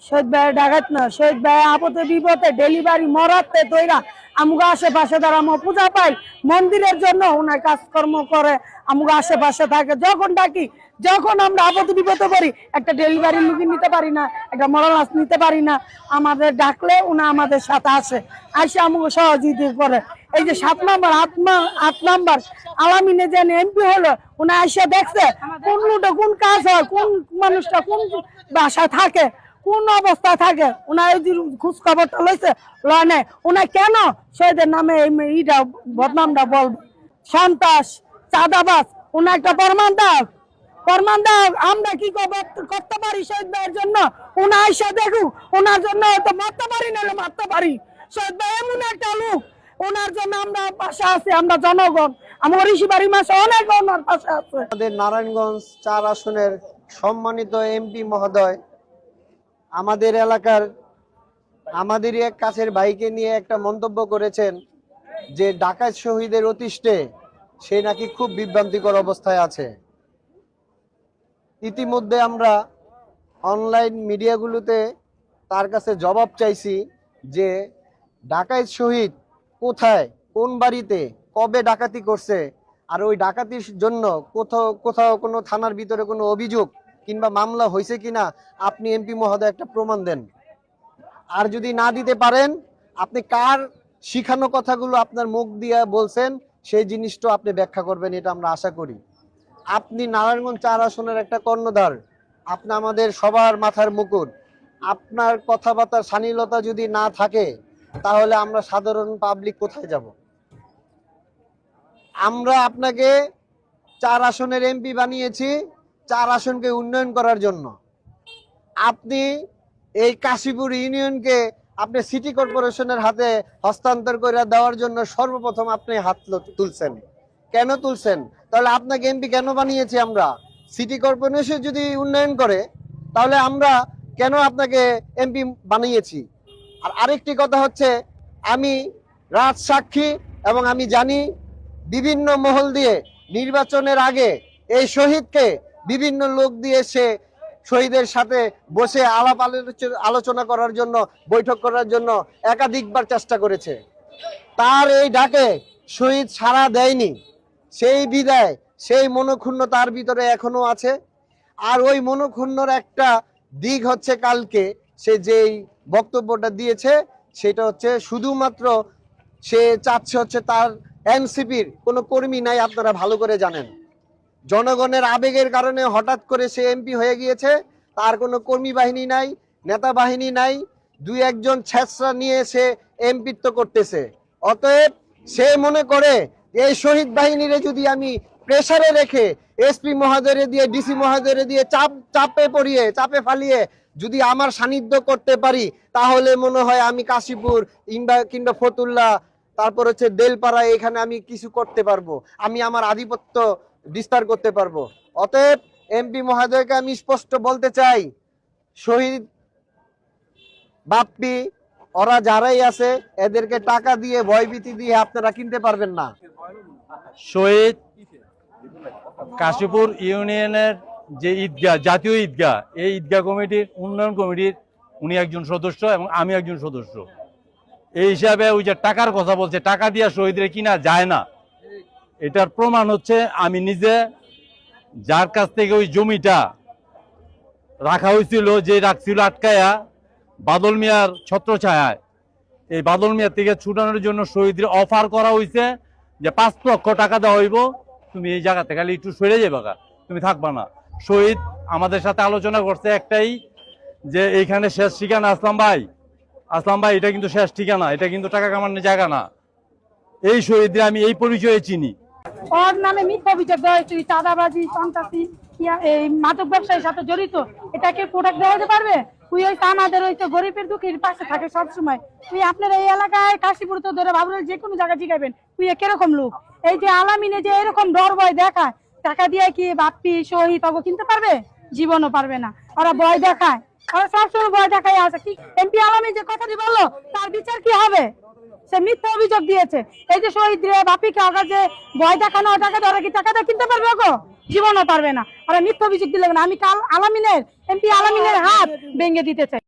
শহীদ ভাই ডাকাত না, শহীদ ভাই আপদে বিপদে ডেলিভারি মরাতে দইরা আমগো আশেপাশে দ্বারা পূজা পাই মন্দিরের জন্য ওনার কাজকর্ম করে আমগো আশেপাশে থাকে। যখন ডাকি, যখন আমরা আপদে বিপদে পড়ি, একটা ডেলিভারি রুগী নিতে পারি না, একটা মরালাস নিতে পারি না, আমাদের ডাকলে উনি আমাদের সাথে আসে, আসে আমগো সহযোগিতা করে। এই যে 7 নম্বর 8 নম্বর আলামিনে যে এমপি হলো, উনি আসে দেখছে কোন লুটে কোন কাজ হয়, কোন মানুষটা কোন বাসায় থাকে, কোন অবস্থায় থাকে। ওনার খোঁজ খবরটা লইছে, লয় নাই। ওনার কেন শহীদের নামে এইটা বদনামটা বলবো? সন্ত্রাস, চাঁদাবাজ, ওনার একটা প্রমাণ দাও, প্রমাণ দাও। আমরা কি করতে পারি শহীদ ভাইয়ের জন্য? ওনা আইসা দেখুক, ওনার জন্য হয়তো মারতে পারি, নাহলে মারতে পারি। শহীদ ভাই এমন একটা লোক, ওনার জন্য আমরা পাশে আছি, আমরা জনগণ, আমার ঋষি বাড়ির মাসে অনেক ওনার পাশে আছে। আমাদের নারায়ণগঞ্জ 4 আসনের সম্মানিত এমপি মহোদয় আমাদের এলাকার আমাদেরই এক কাছের ভাইকে নিয়ে একটা মন্তব্য করেছেন যে ডাকাত শহীদের অতিষ্ঠে সে নাকি খুব বিভ্রান্তিকর অবস্থায় আছে। ইতিমধ্যে আমরা অনলাইন মিডিয়াগুলোতে তার কাছে জবাব চাইছি যে ডাকাত শহীদ কোথায়, কোন বাড়িতে, কবে ডাকাতি করছে, আর ওই ডাকাতির জন্য কোথাও কোথাও কোনো থানার ভিতরে কোনো অভিযোগ কিংবা মামলা হয়েছে কিনা আপনি এমপি মহোদয় একটা প্রমাণ দেন। আর যদি না দিতে পারেন, আপনি কার শিখানো কথাগুলো আপনার মুখ দিয়ে বলছেন সেই জিনিসটা আপনি ব্যাখ্যা করবেন, এটা আমরা আশা করি। আপনি নারায়ণগঞ্জ 4 আসনের একটা কর্ণধার, আপনি আমাদের সবার মাথার মুকুট। আপনার কথাবার্তার শালীনতা যদি না থাকে তাহলে আমরা সাধারণ পাবলিক কোথায় যাব? আমরা আপনাকে 4 আসনের এমপি বানিয়েছি 4 আসনকে উন্নয়ন করার জন্য। আপনি এই কাশীপুর ইউনিয়নকে আপনি সিটি কর্পোরেশনের হাতে হস্তান্তর করে দেওয়ার জন্য সর্বপ্রথম আপনি হাত তুলছেন। কেন তুলছেন? তাহলে আপনাকে এমপি কেন বানিয়েছি আমরা? সিটি কর্পোরেশন যদি উন্নয়ন করে তাহলে আমরা কেন আপনাকে এমপি বানিয়েছি? আর আরেকটি কথা হচ্ছে, আমি রাজ সাক্ষী এবং আমি জানি বিভিন্ন মহল দিয়ে নির্বাচনের আগে এই শহীদকে বিভিন্ন লোক দিয়ে সে শহীদের সাথে বসে আলাপ আলোচনা করার জন্য, বৈঠক করার জন্য একাধিকবার চেষ্টা করেছে। তার এই ডাকে শহীদ সাড়া দেয়নি, সেই বিদায় সেই মনোক্ষুণ্ণ তার ভিতরে এখনো আছে। আর ওই মনোক্ষুণ্ণর একটা দিক হচ্ছে কালকে সে যেই বক্তব্যটা দিয়েছে সেটা হচ্ছে শুধুমাত্র সে চাচ্ছে হচ্ছে তার এনসিপির কোনো কর্মী নাই। আপনারা ভালো করে জানেন জনগণের আবেগের কারণে হঠাৎ করে সে এমপি হয়ে গিয়েছে, তার কোনো কর্মী বাহিনী নাই, নেতা বাহিনী নাই, 2-1 ছেঁচড়া নিয়ে সে এমপিত্ব করতেছে। অতএব সে মনে করে এই শহীদ বাহিনীরে যদি আমি প্রেসারে রেখে এসপি মহোদয় দিয়ে, ডিসি মহোদয় দিয়ে চাপে ফালিয়ে যদি আমার সান্নিধ্য করতে পারি তাহলে মনে হয় আমি কাশীপুর কিংবা ফতুল্লা, তারপর হচ্ছে দেলপাড়া, এখানে আমি কিছু করতে পারবো, আমি আমার আধিপত্য বিস্তার করতে পারবো। অতএব এমপি মহোদয়কে আমি স্পষ্ট বলতে চাই, শহীদ বাপ্পি ওরা যারাই আছে এদেরকে টাকা দিয়ে ভয়ভীতি দিয়ে আপনারা কিনতে পারবেন না। শহীদ কাশীপুর ইউনিয়নের যে ঈদগাহ, জাতীয় ঈদগাহ, এই ঈদগাহ কমিটির উন্নয়ন কমিটির উনি একজন সদস্য এবং আমি একজন সদস্য। এই হিসাবে ওই যে টাকার কথা বলছে, টাকা দিয়ে শহীদরে কিনা যায় না, এটার প্রমাণ হচ্ছে আমি নিজে যার কাছ থেকে ওই জমিটা রাখা হয়েছিল, যে রাখছিল আটকায়া বাদল মিয়ার ছত্রছায়ায়, এই বাদল মিয়ার থেকে ছুটানোর জন্য শহীদের অফার করা হয়েছে যে 5 লক্ষ টাকা দেওয়া হইব, তুমি এই জায়গা থেকে খালি একটু সরে যাবে, তুমি থাকবা না। শহীদ আমাদের সাথে আলোচনা করছে একটাই, যে এইখানে শেষ ঠিকানা আসলাম ভাই, এটা কিন্তু শেষ ঠিকানা, এটা কিন্তু টাকা কামানোর জায়গা না। এই শহীদদের আমি এই পরিচয়ে চিনি। ওর নামে মিথ্যা অভিযোগ দেওয়া হয়েছে, চাঁদাবাজি, সন্ত্রাসী, এই মাদক ব্যবসায়ীর সাথে জড়িত। এটাকে প্রোটেক্ট দেওয়া যেতে পারবে? তুই হইছে আমাদের হইছে গরিবের দুঃখের পাশে থাকে সবসময়। তুই আপনার এই এলাকায় কাশীপুর তো ধরে ভাবলেন যে কোনো জায়গায় জিগাবেন তুই কিরকম লোক? এই যে আলামিনে যে এরকম ডর ভয় দেখায়, টাকা দিয়ে কি বাপ্পি শহীদ পাবো কিনতে পারবে? জীবনও পারবে না। ওরা ভয় দেখায়, ওরা সবসময় ভয় দেখায় আছে। কি এমপি আলামিন যে কথাটি বললো তার বিচার কি হবে? সে মিথ্যা অভিযোগ দিয়েছে। এই যে শহীদ বাপিকে ওরা যে ভয় দেখানো, টাকা ধরে কি টাকা দিয়ে কিনতে পারবে? ওগো জীবনও পারবে না। ওরা মিথ্যা অভিযোগ দিলে না। আমি কাল আলামিনের এমপি আলামিনের হাত ভেঙে দিতে চাই।